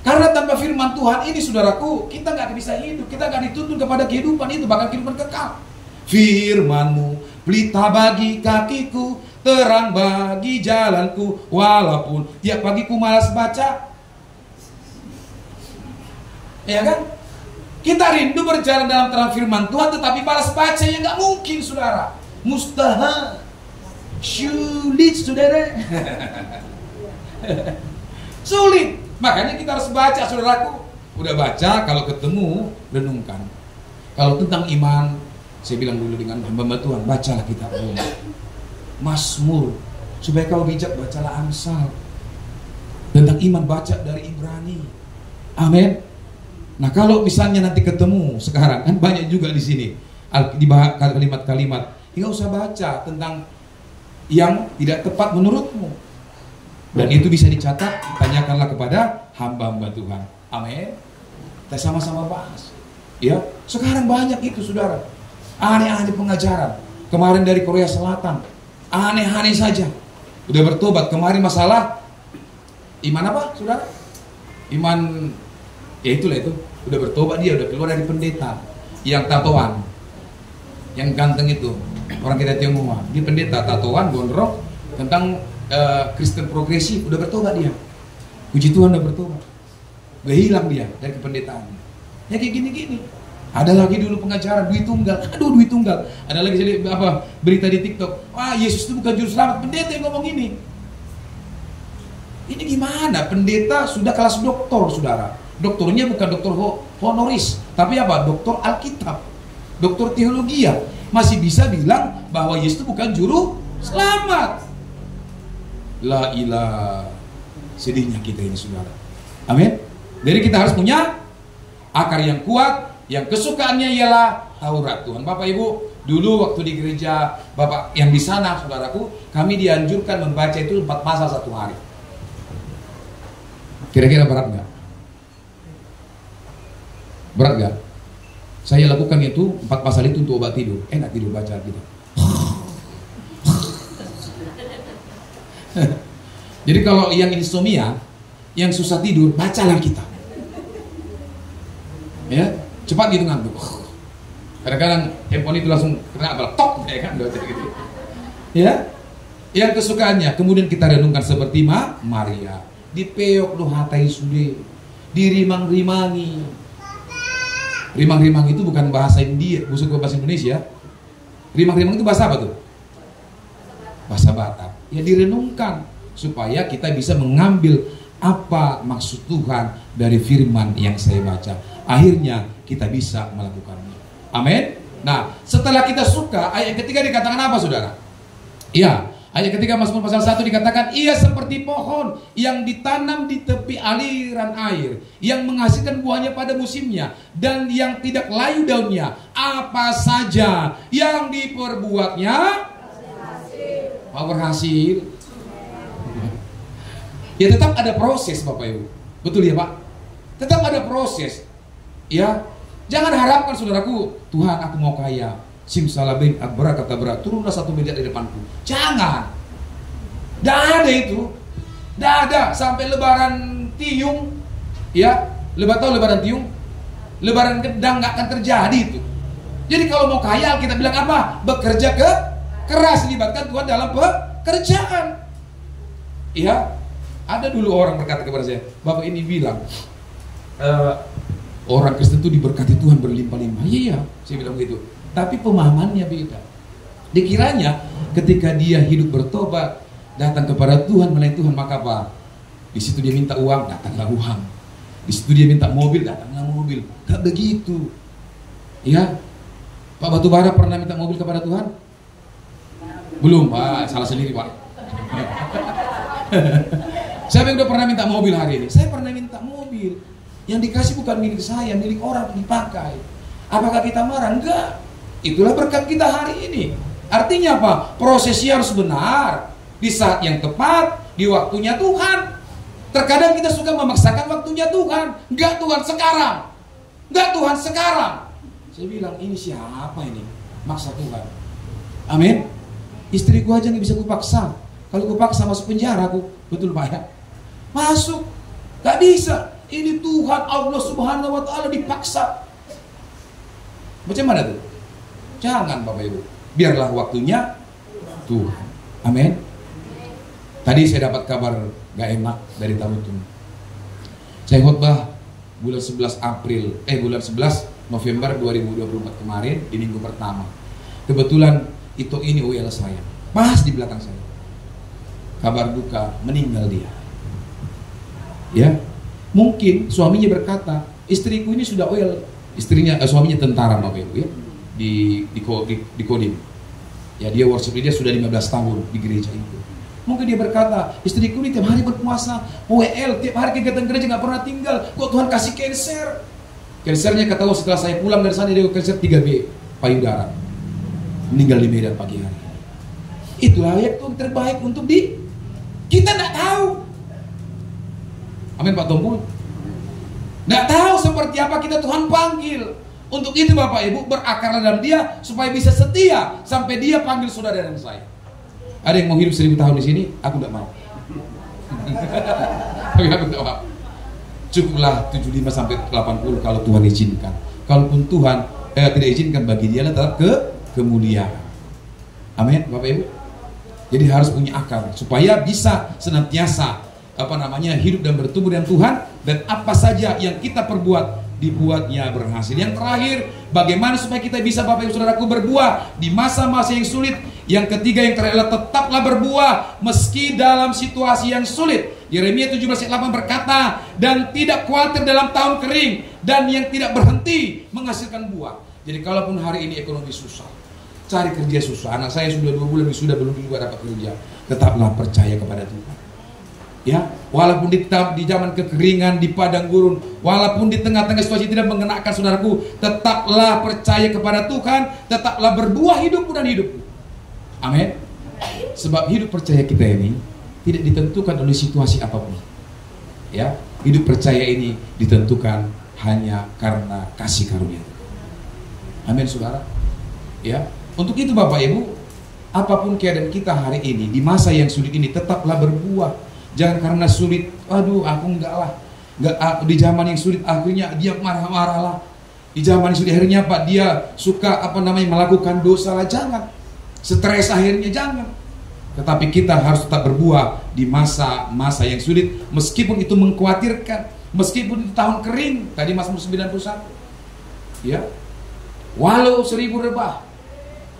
Karena tanpa firman Tuhan ini, saudaraku, kita nggak bisa hidup. Kita nggak dituntun kepada kehidupan itu, bahkan kehidupan kekal. Firman-Mu pelita bagi kakiku, terang bagi jalanku, walaupun tiap pagi ku malas baca. Ya kan? Kita rindu berjalan dalam terang firman Tuhan, tetapi balas bacanya nggak mungkin, saudara. Mustahil, sulit, saudara. Sulit. Makanya kita harus baca, saudaraku. Udah baca, kalau ketemu renungkan. Kalau tentang iman, saya bilang dulu dengan hamba Tuhan, bacalah kitab Mazmur. Supaya kau bijak, bacalah Amsal. Tentang iman, baca dari Ibrani. Amin. Nah, kalau misalnya nanti ketemu sekarang, kan banyak juga di sini di kalimat-kalimat, nggak usah baca tentang yang tidak tepat menurutmu. Dan itu bisa dicatat, tanyakanlah kepada hamba-hamba Tuhan. Amin. Kita sama-sama bahas. Ya, sekarang banyak itu, saudara. Aneh-aneh pengajaran. Kemarin dari Korea Selatan, aneh-aneh saja. Udah bertobat. Kemarin masalah iman apa, saudara? Iman, ya itulah itu. Udah bertobat dia, udah keluar dari pendeta. Yang tatoan, yang ganteng itu, orang kita Tionghoa. Dia pendeta, tatoan, gondrong, tentang Kristen progresif. Udah bertobat dia. Puji Tuhan, udah bertobat. Udah hilang dia dari kependetaannya. Ya kayak gini-gini. Ada lagi dulu pengacara duit tunggal. Aduh, duit tunggal. Ada lagi berita di TikTok. Wah, Yesus itu bukan juru selamat. Pendeta yang ngomong ini. Ini gimana? Pendeta sudah kelas doktor, saudara. Doktornya bukan doktor honoris, tapi apa? Doktor Alkitab, doktor teologi. Masih bisa bilang bahwa Yesus itu bukan juru selamat. La ilah. Sedihnya kita ini, saudara. Amin. Jadi kita harus punya akar yang kuat, yang kesukaannya ialah Taurat Tuhan. Bapak Ibu, dulu waktu di gereja Bapak yang di sana, saudaraku, kami dianjurkan membaca itu 4 pasal 1 hari. Kira-kira berat nggak? Berat nggak? Saya lakukan itu 4 pasal itu untuk obat tidur. Enak tidur baca gitu. Jadi kalau yang insomnia, yang susah tidur, bacalah kita. Ya, cepat gitu ngantuk. Kadang-kadang handphone itu langsung kena tok, ya kan, gitu. Ya, yang kesukaannya. Kemudian kita renungkan seperti Maria. Dipeok doh hatai sude, dirimang-rimangi. Rimang-rimang itu bukan bahasa India, bukan bahasa Indonesia. Rimang-rimang itu bahasa apa tuh? Bahasa Batak. Ya direnungkan supaya kita bisa mengambil apa maksud Tuhan dari firman yang saya baca. Akhirnya kita bisa melakukannya. Amin. Nah, setelah kita suka, ayat ketiga dikatakan apa, saudara? Ya, ayat ketiga Mazmur pasal 1 dikatakan, ia seperti pohon yang ditanam di tepi aliran air, yang menghasilkan buahnya pada musimnya, dan yang tidak layu daunnya. Apa saja yang diperbuatnya berhasil. Ya tetap ada proses, Bapak Ibu. Betul ya, Pak? Tetap ada proses. Ya, jangan harapkan, saudaraku, Tuhan aku mau kaya, simsalabim akbara kata berat, turunlah 1 miliar di depanku. Jangan. Tidak ada itu. Tidak ada. Sampai lebaran tiung, ya, lebaran tiung, lebaran gedang nggak akan terjadi itu. Jadi kalau mau kaya, kita bilang apa? Bekerja keras, libatkan Tuhan dalam pekerjaan. Iya. Ada dulu orang berkata kepada saya, Bapak ini bilang orang Kristen itu diberkati Tuhan berlimpah-limpah. Iya, saya bilang begitu. Tapi pemahamannya beda. Dikiranya ketika dia hidup bertobat, datang kepada Tuhan, melayani Tuhan, maka apa? Di situ dia minta uang, datanglah uang. Di situ dia minta mobil, datanglah mobil. Gak begitu. Ya, Pak Batubara pernah minta mobil kepada Tuhan? Belum, Pak. Salah sendiri, Pak. Siapa yang udah pernah minta mobil hari ini? Saya pernah minta mobil. Yang dikasih bukan milik saya, milik orang dipakai. Apakah kita marah? Enggak. Itulah berkat kita hari ini. Artinya apa? Prosesnya harus benar. Di saat yang tepat, di waktunya Tuhan. Terkadang kita suka memaksakan waktunya Tuhan. Enggak, Tuhan sekarang. Enggak, Tuhan sekarang. Saya bilang, ini siapa ini? Maksa Tuhan. Amin. Istriku aja nggak bisa kupaksa. Kalau kupaksa masuk penjara aku. Betul, Pak ya? Masuk. Gak bisa. Ini Tuhan Allah Subhanahu wa Ta'ala dipaksa. Macam mana tuh? Jangan, Bapak Ibu. Biarlah waktunya Tuhan. Amin. Tadi saya dapat kabar gak enak dari Tarutung. Saya khotbah bulan 11 April, bulan 11 November 2024 kemarin di minggu pertama. Kebetulan itu ini WL saya, pas di belakang saya. Kabar duka, meninggal dia. Ya, mungkin suaminya berkata, istriku ini sudah WL, suaminya tentara Bapak Ibu ya, di Kodim. Ya, dia worship leader sudah 15 tahun di gereja itu. Mungkin dia berkata, istriku ini tiap hari berpuasa, WL, tiap hari kegiatan gereja nggak pernah tinggal, kok Tuhan kasih cancer? Cancernya ketahui setelah saya pulang dari sana, dia cancer 3B, payudara. Meninggal di Medan pagi hari. Itulah yang Tuhan terbaik untuk kita nggak tahu. Amin Pak Tompul. Nggak tahu seperti apa kita Tuhan panggil. Untuk itu Bapak Ibu berakarlah dalam Dia supaya bisa setia sampai Dia panggil saudara dan saya. Ada yang mau hidup 1000 tahun di sini? Aku nggak mau. Tapi aku nggak mau. Cukuplah 75 sampai 80 kalau Tuhan izinkan. Kalaupun Tuhan tidak izinkan, bagi Dia tetap kemuliaan. Amin Bapak Ibu. Jadi harus punya akal supaya bisa senantiasa hidup dan bertumbuh dengan Tuhan, dan apa saja yang kita perbuat dibuatnya berhasil. Yang terakhir, bagaimana supaya kita bisa Bapak Ibu Saudaraku berbuah di masa-masa yang sulit. Yang ketiga yang terakhir, tetaplah berbuah meski dalam situasi yang sulit. Yeremia 17:8 berkata, dan tidak khawatir dalam tahun kering, dan yang tidak berhenti menghasilkan buah. Jadi kalaupun hari ini ekonomi susah, cari kerja susah, anak saya sudah 2 bulan sudah belum juga dapat kerja, tetaplah percaya kepada Tuhan. Ya, walaupun di zaman kekeringan, di padang gurun, walaupun di tengah-tengah situasi tidak mengenakan saudaraku, tetaplah percaya kepada Tuhan, tetaplah berbuah hidupmu dan hidupmu. Amin. Sebab hidup percaya kita ini tidak ditentukan oleh situasi apapun. Ya, hidup percaya ini ditentukan hanya karena kasih karunia. Amin saudara. Ya, untuk itu Bapak Ibu, apapun keadaan kita hari ini di masa yang sulit ini, tetaplah berbuah. Jangan karena sulit, aduh aku enggak lah, di zaman yang sulit akhirnya dia marah-marah lah. Di zaman yang sulit akhirnya Pak dia suka melakukan dosa lah, jangan. Stres akhirnya, jangan. Tetapi kita harus tetap berbuah di masa-masa yang sulit, meskipun itu mengkhawatirkan, meskipun itu tahun kering. Tadi Mazmur 91. Ya. Walau 1000 rebah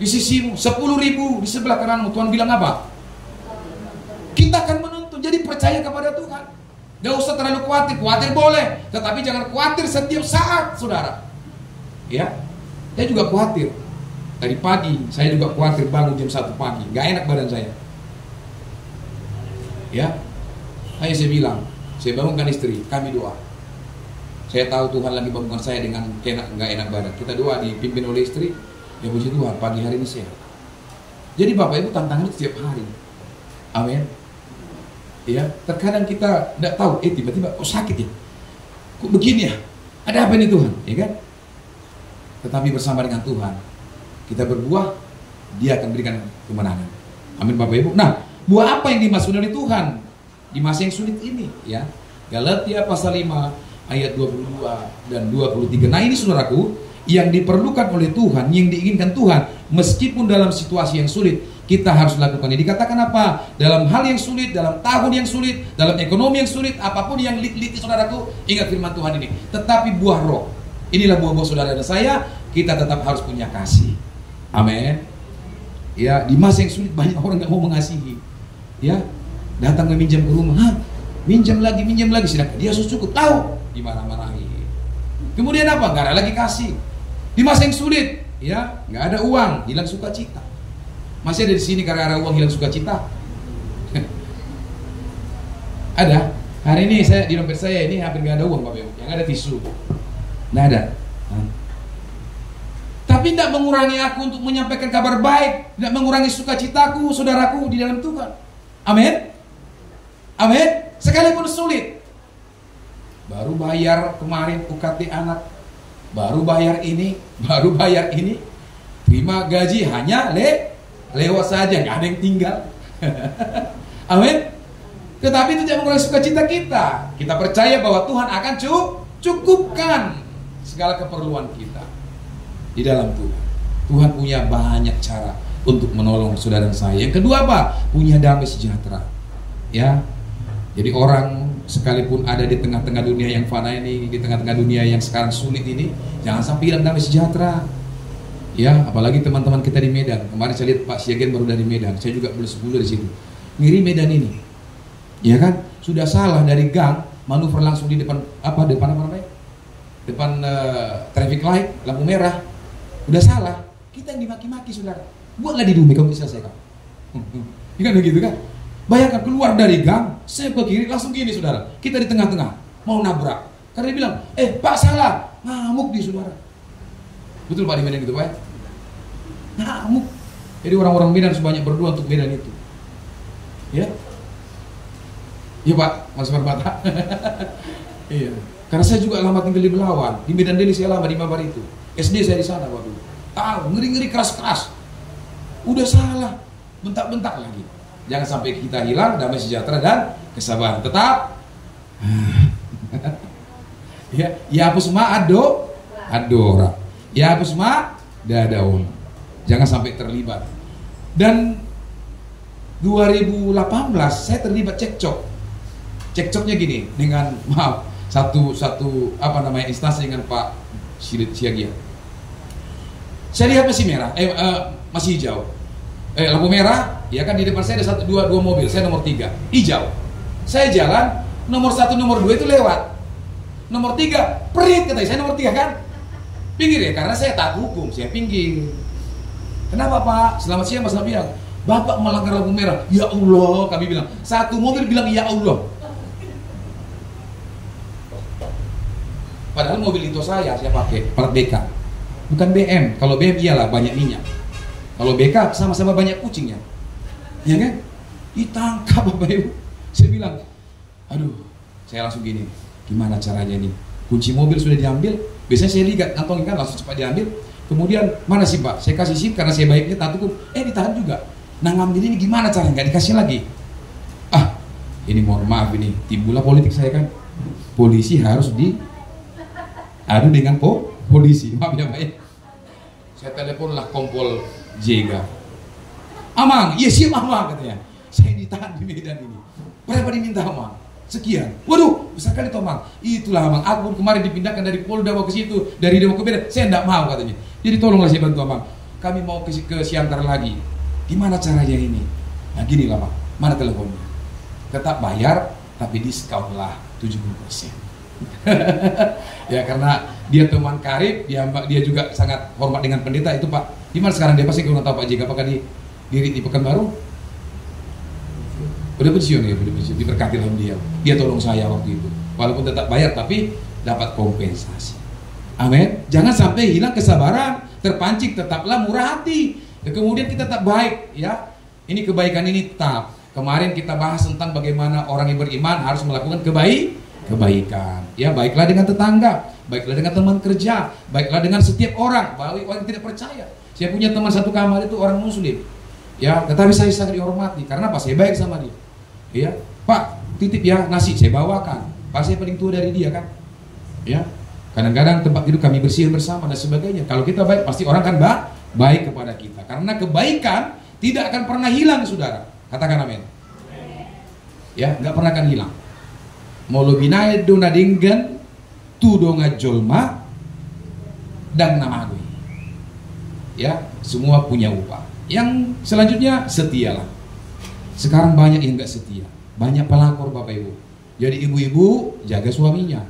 di sisimu, 10.000 di sebelah kananmu, Tuhan bilang apa? Kita akan menuntun. Jadi percaya kepada Tuhan. Gak usah terlalu khawatir. Khawatir boleh, tetapi jangan khawatir setiap saat, saudara. Ya, saya juga khawatir. Tadi pagi saya juga khawatir bangun jam 1 pagi, gak enak badan saya. Ya, saya bilang, saya bangunkan istri, kami doa. Saya tahu Tuhan lagi bangunkan saya dengan gak enak badan. Kita doa dipimpin oleh istri. Ya puji Tuhan, pagi hari ini sehat. Jadi Bapak Ibu tantangan setiap hari. Amin. Ya, terkadang kita tidak tahu, tiba-tiba kok sakit ya, kok begini ya, ada apa ini Tuhan, ya kan? Tetapi bersama dengan Tuhan, kita berbuah, Dia akan berikan kemenangan. Amin Bapak Ibu. Nah, buah apa yang dimaksud oleh Tuhan di masa yang sulit ini? Ya, Galatia pasal 5 ayat 22 dan 23. Nah ini saudaraku, yang diperlukan oleh Tuhan, yang diinginkan Tuhan, meskipun dalam situasi yang sulit, kita harus lakukan. Dikatakan apa? Dalam hal yang sulit, dalam tahun yang sulit, dalam ekonomi yang sulit, apapun yang lit-lit saudaraku, ingat firman Tuhan ini. Tetapi buah roh, inilah buah-buah saudara dan saya, kita tetap harus punya kasih. Amin. Ya, di masa yang sulit banyak orang gak mau mengasihi. Ya, datang meminjam ke rumah, minjam lagi, sedangkan dia cukup, tahu, dimarah-marahi. Kemudian apa? Gak ada lagi kasih. Di masa yang sulit, ya, gak ada uang, hilang sukacita. Masih ada di sini karena ada uang hilang sukacita? Ada. Hari ini saya di dompet saya ini hampir nggak ada uang Bapak Ibu. Yang ada tisu. Nggak ada. Tapi tidak mengurangi aku untuk menyampaikan kabar baik, tidak mengurangi sukacitaku, saudaraku di dalam Tuhan. Amin. Amin. Sekalipun sulit. Baru bayar kemarin UKT anak, baru bayar ini, terima gaji hanya lewat saja, nggak ada yang tinggal. Amin. Tetapi itu tidak mengurangi sukacita kita. Kita percaya bahwa Tuhan akan cukupkan segala keperluan kita di dalam Tuhan. Tuhan punya banyak cara untuk menolong saudara saya. Yang kedua apa? Punya damai sejahtera. Ya. Jadi orang sekalipun ada di tengah-tengah dunia yang fana ini, di tengah-tengah dunia yang sekarang sulit ini, jangan sampai hilang damai sejahtera. Ya, apalagi teman-teman kita di Medan. Kemarin saya lihat Pak Siagen baru dari Medan. Saya juga belum 10 dari situ. Ngiri Medan ini. Ya kan? Sudah salah dari gang, manuver langsung di depan apa namanya? Depan traffic light, lampu merah. Udah salah. Kita yang dimaki-maki, Saudara. Buatlah di Dumai kamu bisa selesaikan. Ya kan begitu kan? Bayangkan keluar dari gang, saya ke kiri langsung gini, Saudara. Kita di tengah-tengah mau nabrak. Karena dia bilang, Pak salah, ngamuk di Saudara. Betul Pak di Medan gitu Pak? Ngamuk. Jadi orang-orang Medan sebanyak berdua untuk Medan itu. Ya? Iya Pak, Mas Marbata. Iya. Karena saya juga lama tinggal di Belawan, di Medan Deli saya lama di Mabar itu. SD saya di sana waktu. Tahu, ngeri-ngeri keras-keras. Udah salah, bentak-bentak lagi. Jangan sampai kita hilang damai sejahtera dan kesabaran. Tetap ya hapus ma adora. Ya hapus ma dadaun. Jangan sampai terlibat. Dan 2018 saya terlibat cekcok. Cekcoknya gini dengan satu instansi dengan Pak Siagia. Saya lihat masih merah, masih hijau. Lampu merah, ya kan di depan saya ada dua mobil, saya nomor 3, hijau. Saya jalan, nomor 1, nomor 2 itu lewat. Nomor 3, perit katanya, saya nomor 3 kan? Pinggir ya, karena saya taat hukum, saya pinggir. Kenapa Pak? Selamat siang Mas Nabiang. Bapak melanggar lampu merah. Ya Allah, kami bilang. Satu mobil bilang ya Allah. Padahal mobil itu saya pakai plat BK. Bukan BM. Kalau BM iyalah banyak minyak. Kalau BK sama-sama banyak kucingnya. Ya kan? Ditangkap Bapak Ibu. Saya bilang, aduh, saya langsung gini. Gimana caranya nih? Kunci mobil sudah diambil. Biasanya saya lihat kantongin kan langsung cepat diambil. Kemudian mana sih Pak? Saya kasih SIM karena saya baiknya taat hukum. Ditahan juga. Nah ngambil ini gimana caranya? Nggak dikasih lagi. Ini mohon maaf ini. Timbullah politik saya kan. Polisi harus diadu dengan polisi. Maaf ya Pak ya. Saya teleponlah Kompol Jega. Amang, iya siap Amang katanya. Saya ditahan di Medan ini. Berapa diminta Amang? Sekian. Waduh, besar kali Amang. Itulah Amang. Aku pun kemarin dipindahkan dari Polda ke situ, dari Dewa ke Medan. Saya enggak mau katanya. Jadi tolonglah saya bantu Amang. Kami mau ke Siantar lagi. Gimana caranya ini? Nah gini lah Pak. Mana teleponnya? Tetap bayar, tapi diskon lah 70%. Ya karena dia teman karib, dia juga sangat hormat dengan pendeta itu Pak. Di mana sekarang dia pasti kurang tahu Pak Jika apakah di Pekanbaru? Udah pensiun ya, diberkati oleh dia. Dia tolong saya waktu itu. Walaupun tetap bayar tapi dapat kompensasi. Amin. Jangan sampai hilang kesabaran, terpancing, tetaplah murah hati. Dan kemudian kita tetap baik ya. Ini kebaikan ini tetap. Kemarin kita bahas tentang bagaimana orang yang beriman harus melakukan kebaikan. Ya, baiklah dengan tetangga, baiklah dengan teman kerja, baiklah dengan setiap orang, baik orang yang tidak percaya. Saya punya teman satu kamar itu orang muslim. Ya, tetapi saya sangat dihormati karena apa? Saya baik sama dia. Ya, Pak, titip ya nasi saya bawakan. Pak saya paling tua dari dia kan. Ya. Kadang-kadang tempat tidur kami bersihin bersama dan sebagainya. Kalau kita baik pasti orang kan baik kepada kita. Karena kebaikan tidak akan pernah hilang, Saudara. Katakan amin. Ya, nggak pernah akan hilang. Molobinae donadingen tu donga jolma dan nama gue. Ya, semua punya upah. Yang selanjutnya setialah. Sekarang banyak yang nggak setia, banyak pelakor Bapak Ibu. Jadi ibu-ibu jaga suaminya,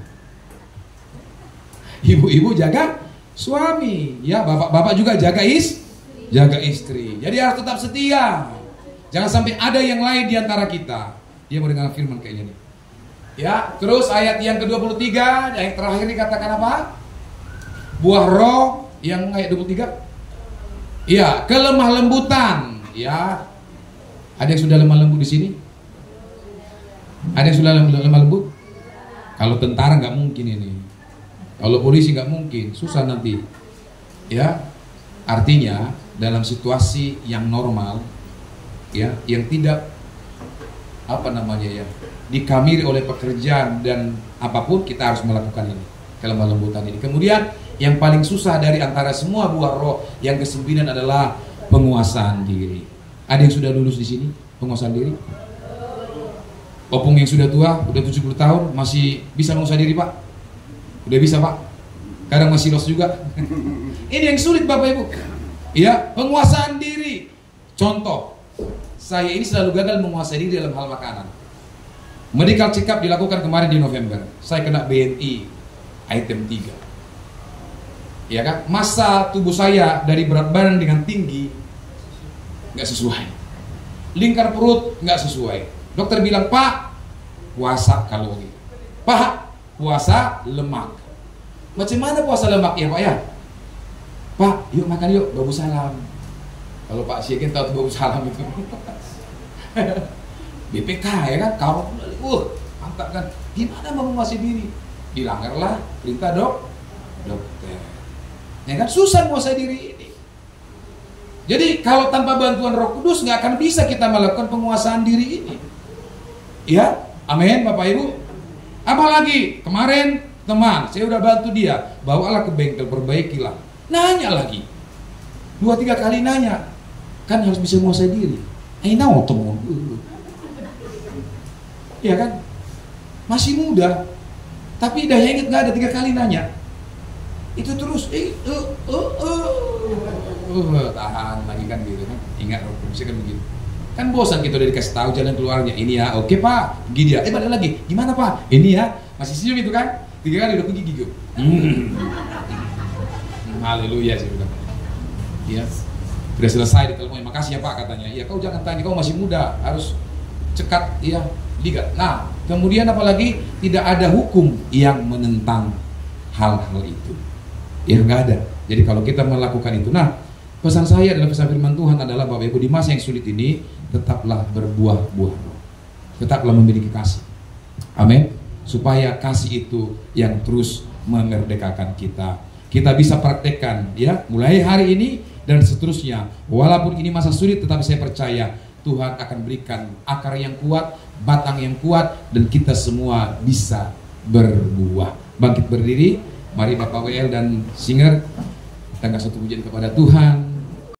ibu-ibu jaga suami, ya bapak-bapak juga jaga istri. Jadi harus tetap setia. Jangan sampai ada yang lain di antara kita. Dia mau dengar firman kayaknya nih. Ya, terus ayat yang ke-23, ayat terakhir dikatakan apa? Buah roh yang ayat 23. Ya, kelemah lembutan. Ya, ada yang sudah lemah lembut di sini? Ada yang sudah lemah lembut? Kalau tentara nggak mungkin ini. Kalau polisi nggak mungkin, susah nanti. Ya, artinya dalam situasi yang normal, ya, yang tidak dikamiri oleh pekerjaan dan apapun, kita harus melakukan ini, kelemah lembutan ini. Kemudian yang paling susah dari antara semua buah roh yang ke-9 adalah penguasaan diri. Ada yang sudah lulus di sini penguasaan diri? Opung yang sudah tua, udah 70 tahun, masih bisa menguasai diri Pak? Udah bisa Pak? Kadang masih los juga. Ini yang sulit Bapak Ibu. Ya, penguasaan diri. Contoh, saya ini selalu gagal menguasai diri dalam hal makanan. Medical check up dilakukan kemarin di November. Saya kena BNI item 3. Ya kan? Massa tubuh saya dari berat badan dengan tinggi nggak sesuai. Lingkar perut nggak sesuai. Dokter bilang, Pak, puasa kalori. Pak, puasa lemak. Macam mana puasa lemak ya Pak ya? Pak, yuk makan yuk, babu salam. Kalau Pak Syekin tahu babu salam itu. BPK ya kan, kamu mantap kan? Gimana mau menguasai diri? Dilanggarlah perintah dokter. Ya kan, susah menguasai diri ini. Jadi kalau tanpa bantuan Roh Kudus nggak akan bisa kita melakukan penguasaan diri ini. Ya, amin Bapak Ibu. Apalagi kemarin teman, saya udah bantu dia, bawalah ke bengkel, perbaikilah. Nanya lagi, 2-3 kali nanya, kan harus bisa menguasai diri. Temen, ya kan, masih muda, tapi daya ingat nggak ada, 3 kali nanya, itu terus, tahan lagi kan gitu kan, ingat bisa kan begitu. Kan bosan kita udah dikasih tahu jalan keluarnya. Ini ya, oke Pak, pergi dia. Balik lagi. Gimana Pak? Ini ya, masih senyum itu kan? 3 kali udah pergi gigi. Haleluya sih udah. Ya, sudah selesai ditelepon. Makasih ya Pak katanya. Ya kau jangan tanya, kau masih muda, harus cekat ya ligat. Nah, kemudian apalagi tidak ada hukum yang menentang hal-hal itu. Ya nggak ada. Jadi kalau kita melakukan itu, nah pesan saya adalah pesan firman Tuhan adalah Bapak Ibu, di masa yang sulit ini tetaplah berbuah-buah, tetaplah memiliki kasih, amin, supaya kasih itu yang terus memerdekakan kita. Kita bisa praktekkan ya mulai hari ini dan seterusnya. Walaupun ini masa sulit, tetapi saya percaya Tuhan akan berikan akar yang kuat, batang yang kuat, dan kita semua bisa berbuah. Bangkit berdiri, mari Bapak WL dan Singer, kita kasih satu pujian kepada Tuhan.